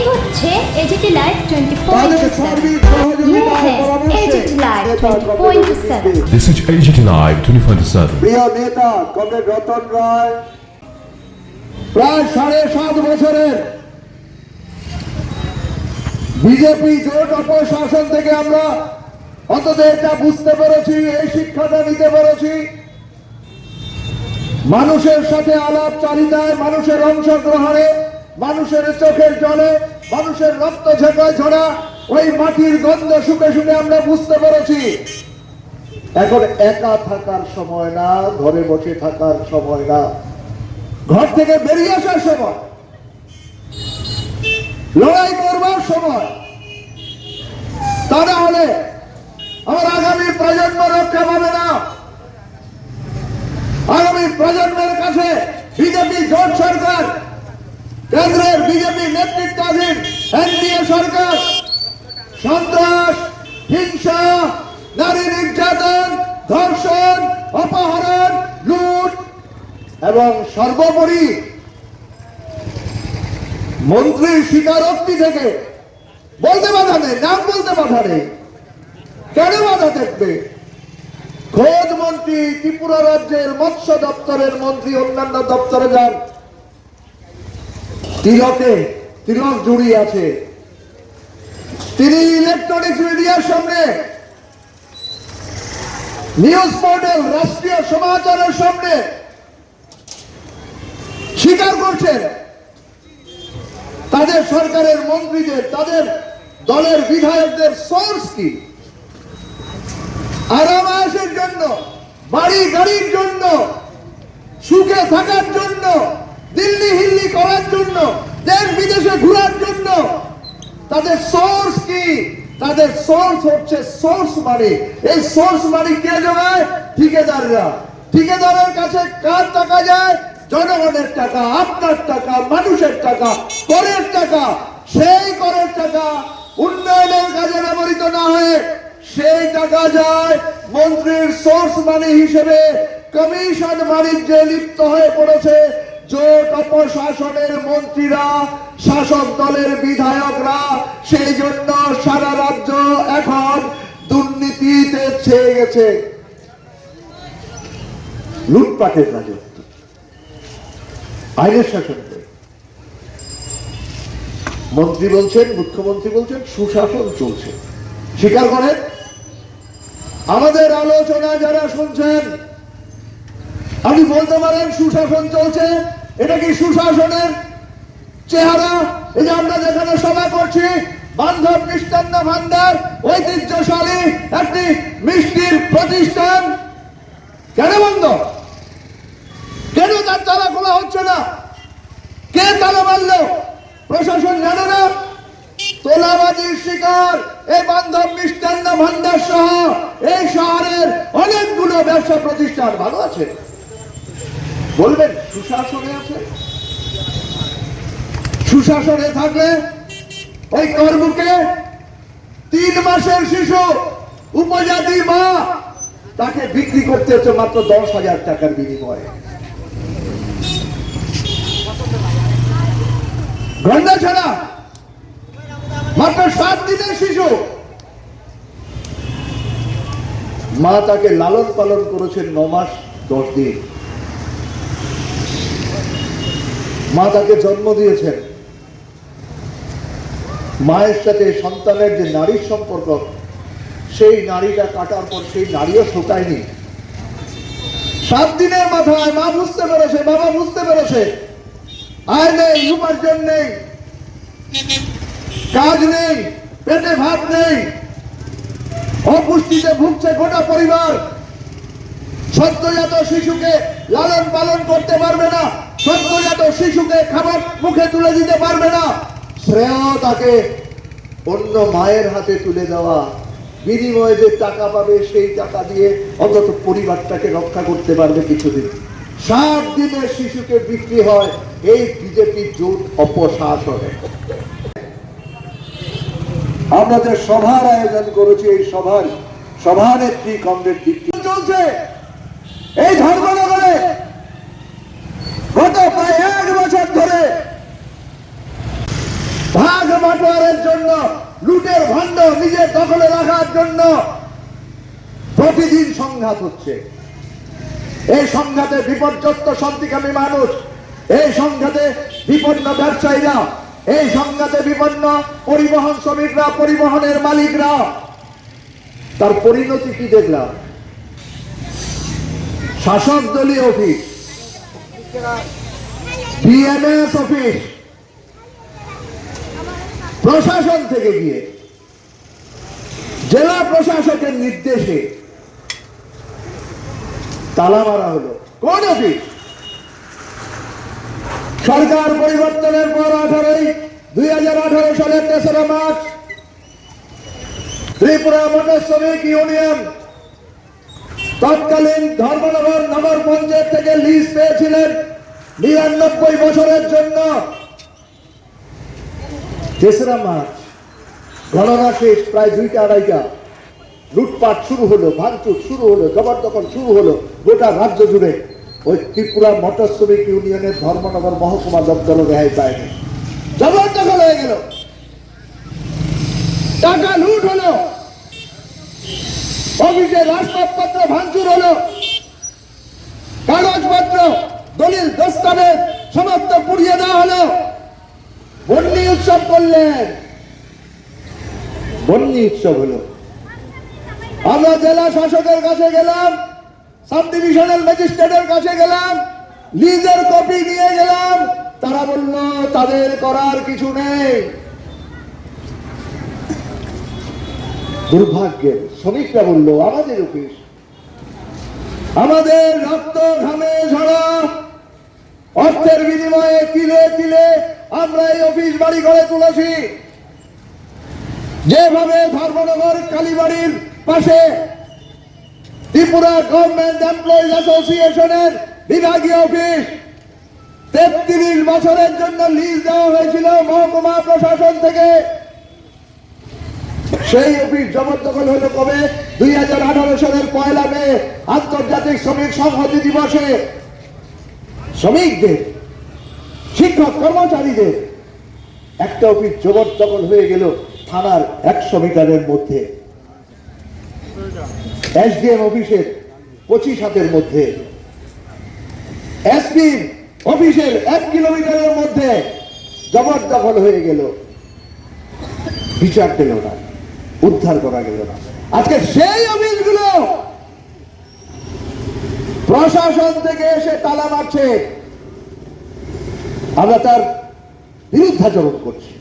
হচ্ছে AGT live 24/7। This is AGT Live 24/7. প্রিয় নেতা কমরেড রতন রায় প্রায় 7.5 বছরের বিজেপি জোট অপশাসন থেকে আমরা অন্তত এটা বুঝতে পেরেছি, এই শিক্ষাটা নিতে পেরেছি, মানুষের সাথে আলাপচারিতায়, মানুষের অংশগ্রহণে, মানুষের চোখের জলে, মানুষের রক্ত ঝেঁকায় ঝরা ওই মাটির গন্ধ শুকে শুকে আমরা বুঝতে পেরেছি এখন একা থাকার সময় না, ঘরে বসে থাকার সময় না, ঘর থেকে বেরিয়ে আসার সময়, লড়াই করবার সময়। তা না হলে আমার আগামী প্রজন্ম রক্ষা পাবে না। আগামী প্রজন্মের কাছে বিজেপি জোট সরকার, কেন্দ্রের বিজেপি নেতৃত্বাধীন এনডিএ সরকার সন্ত্রাস, হিংসা, নারী নির্যাতন, ধর্ষণ, অপহরণ, লুট এবং সর্বোপরি মন্ত্রীর স্বীকারোক্তি থেকে বলতে বাধা নেই, নাম বলতে বাধা নেই, কেন বাধা থাকবে? খোদ মন্ত্রী, ত্রিপুরা রাজ্যের মৎস্য দপ্তরের মন্ত্রী অন্যান্য দপ্তরে যান, তিলক জুড়ি আছে, তিনি ইলেকট্রনিক্স মিডিয়ার সামনে, নিউজ পোর্টাল, রাষ্ট্রীয় সমাচারের সামনে স্বীকার করছেন তাদের সরকারের মন্ত্রীদের, তাদের দলের বিধায়কদের সোর্স কি? আরামায়েশের জন্য, বাড়ি গাড়ির জন্য, সুখে থাকার জন্য, দিল্লি হিল্লি করার জন্য, দেশ বিদেশে ঘোরার জন্য তাদের সোর্স কি? তাদের সোর্স হচ্ছে সোর্স মানি। এই সোর্স মানি কে জোগায়? ঠিকাদাররা। ঠিকাদারের কাছে কার টাকা যায়? জনগণের টাকা, আপনার টাকা, মানুষের টাকা, করের টাকা। সেই করের টাকা উন্নয়নের কাজে ব্যবহৃত না হয়ে সেই টাকা যায় মন্ত্রীর সোর্স মানি হিসেবে কমিশন বাণিজ্যে লিপ্ত হয়ে পড়েছে জোট অপশাসনের মন্ত্রীরা, শাসক দলের বিধায়করা। সেই জন্য সারা রাজ্য এখন দুর্নীতিতে ছেয়ে গেছে, লুটপাটের রাজত্ব, আইনের শাসন। মন্ত্রী বলছেন, মুখ্যমন্ত্রী বলছেন সুশাসন চলছে, স্বীকার করেন। আমাদের আলোচনা যারা শুনছেন, আপনি বলতে পারেন সুশাসন চলছে, এটা কি সুশাসনের চেহারা? এই যে আমরা যেখানে সভা করছি, বান্ধব মিষ্টান্ন ভান্ডার ঐতিহ্যশালী একটি মিষ্টির প্রতিষ্ঠান কেন বন্ধ? কেন তার তালা খোলা হচ্ছে না? কে তালা মারল? প্রশাসন জানে না? তোলাবাজির শিকার এই বান্ধব মিষ্টান্ন ভান্ডার সহ এই শহরের অনেকগুলো ব্যবসা প্রতিষ্ঠান ভালো আছে, বলবেন সুশাসনে আছে। সুশাসনে থাকলে ওই কর্মকে 3 মাসের শিশু, উপজাতি মা, তাকে বিক্রি করতে হচ্ছে মাত্র 10,000 টাকার বিনিময়ে। গন্ডা ছাড়া মাত্র 7 দিনের শিশু, মা তাকে লালন পালন করেছেন 9 মাস 10 দিন। মা তাকে জন্ম দিয়েছেন। মায়ের সাথে সন্তানের যে নারীর সম্পর্ক, সেই নারীটা কাটার পর সেই নারীও শোকায়নি। 7 দিনের মাথায় মা বুঝতে পেরেছে, বাবা বুঝতে পেরেছে, আয় নেই, উপার্জন নেই, কাজ নেই, পেটে ভাত নেই, অপুষ্টিতে ভুগছে গোটা পরিবার। সদ্যজাত শিশুকে লালন পালন করতে পারবে না, সদ্যজাত শিশুকে খাবার মুখে তুলে দিতে পারবে না। শ্রেয় তাকে অন্য মায়ের হাতে তুলে দেওয়া, বিনিময়ে যে টাকা পাবে সেই টাকা দিয়ে অন্তত পরিবারটাকে রক্ষা করতে পারবে কিছুদিন। 7 দিনের শিশুকে বিক্রি হয় এই বিজেপি জোট অপশাসনে। আমরা যে সভার আয়োজন করেছি, এই সভানেত্রী কমরেড দীপ্তি চলছে এই ধর্মনগরে গত প্রায় 1 বছর ধরে ভাগ বাটোয়ারের জন্য, লুটের ভাণ্ড নিজের দখলে রাখার জন্য প্রতিদিন সংঘাত হচ্ছে। এই সংঘাতে বিপর্যস্ত শান্তিকামী মানুষ, এই সংঘাতে বিপন্ন ব্যবসায়ীরা, এই সংঘাতে বিপন্ন পরিবহন শ্রমিকরা, পরিবহনের মালিকরা। তার পরিণতি কি দেখলাম? শাসক দলীয় অফিস, বিএমএস অফিস, প্রশাসন থেকে গিয়ে জেলা প্রশাসকের নির্দেশে তালা মারা হলো। কোন অফিস? সরকার পরিবর্তনের পর 2018 সালের 3রা মার্চ ত্রিপুরা মোটর শ্রমিক ইউনিয়ন তৎকালীন ধর্মনগর নগর পঞ্চায়েত থেকে লিজ পেয়েছিলেন 99 বছরের জন্য। 3রা মার্চ গণনা শেষ, প্রায় 2টা-2:30টা, লুটপাট শুরু হলো, ভাঙচুর শুরু হলো, জবরদখল শুরু হলো গোটা রাজ্য জুড়ে। ওই ত্রিপুরা মোটর শ্রমিক ইউনিয়নের ধর্মনগর মহকুমা দপ্তর রেহাই পায়নি, জবরদখল হয়ে গেল, টাকা লুট হলো, অফিসের আসবাবপত্র ভাঙচুর হলো, কাগজপত্র দলিল দস্তাবেজ সমস্ত পুড়িয়ে দেওয়া হলো। বন্যী উৎসব করলেন, বন্যী উৎসব হলো। আমরা জেলা শাসকের কাছে গেলাম, সাব ডিভিশনাল ম্যাজিস্ট্রেটের কাছে গেলাম, লিজের কপি নিয়ে গেলাম। তারা বলল তাদের করার কিছু নেই। দুর্ভাগ্যের শ্রমিকরা বলল আমাদের অফিস, আমাদের রক্ত ঘামে ঝরা অর্থের বিনিময়ে তিলে তিলে আমরা এই অফিস বাড়ি করে তুলেছি। যেভাবে ধর্মনগর কালীবাড়ির পাশে ত্রিপুরা গভর্নমেন্ট এমপ্লয়িজ অ্যাসোসিয়েশনের বিভাগীয় অফিস 33 বছরের জন্য লিজ দেওয়া হয়েছিল মহকুমা প্রশাসন থেকে, সেই অফিস জবরদখল হলো কবে? 2018 সালের 1 মে আন্তর্জাতিক শ্রমিক সংহতি দিবসে শ্রমিকদের, শিক্ষক কর্মচারীদের একটা অফিস জবরদখল হয়ে গেল থানার 100 মিটারের মধ্যে, এসডিএম অফিসের 25 হাতের মধ্যে, এসপি অফিসের 1 কিলোমিটারের মধ্যে জবরদখল হয়ে গেল। বিচার পেল না, উদ্ধার করা গেল না। আজকে সেই অফিসগুলো প্রশাসন থেকে এসে তালা মারছে, আমরা তার বিরুদ্ধাচরণ করছি।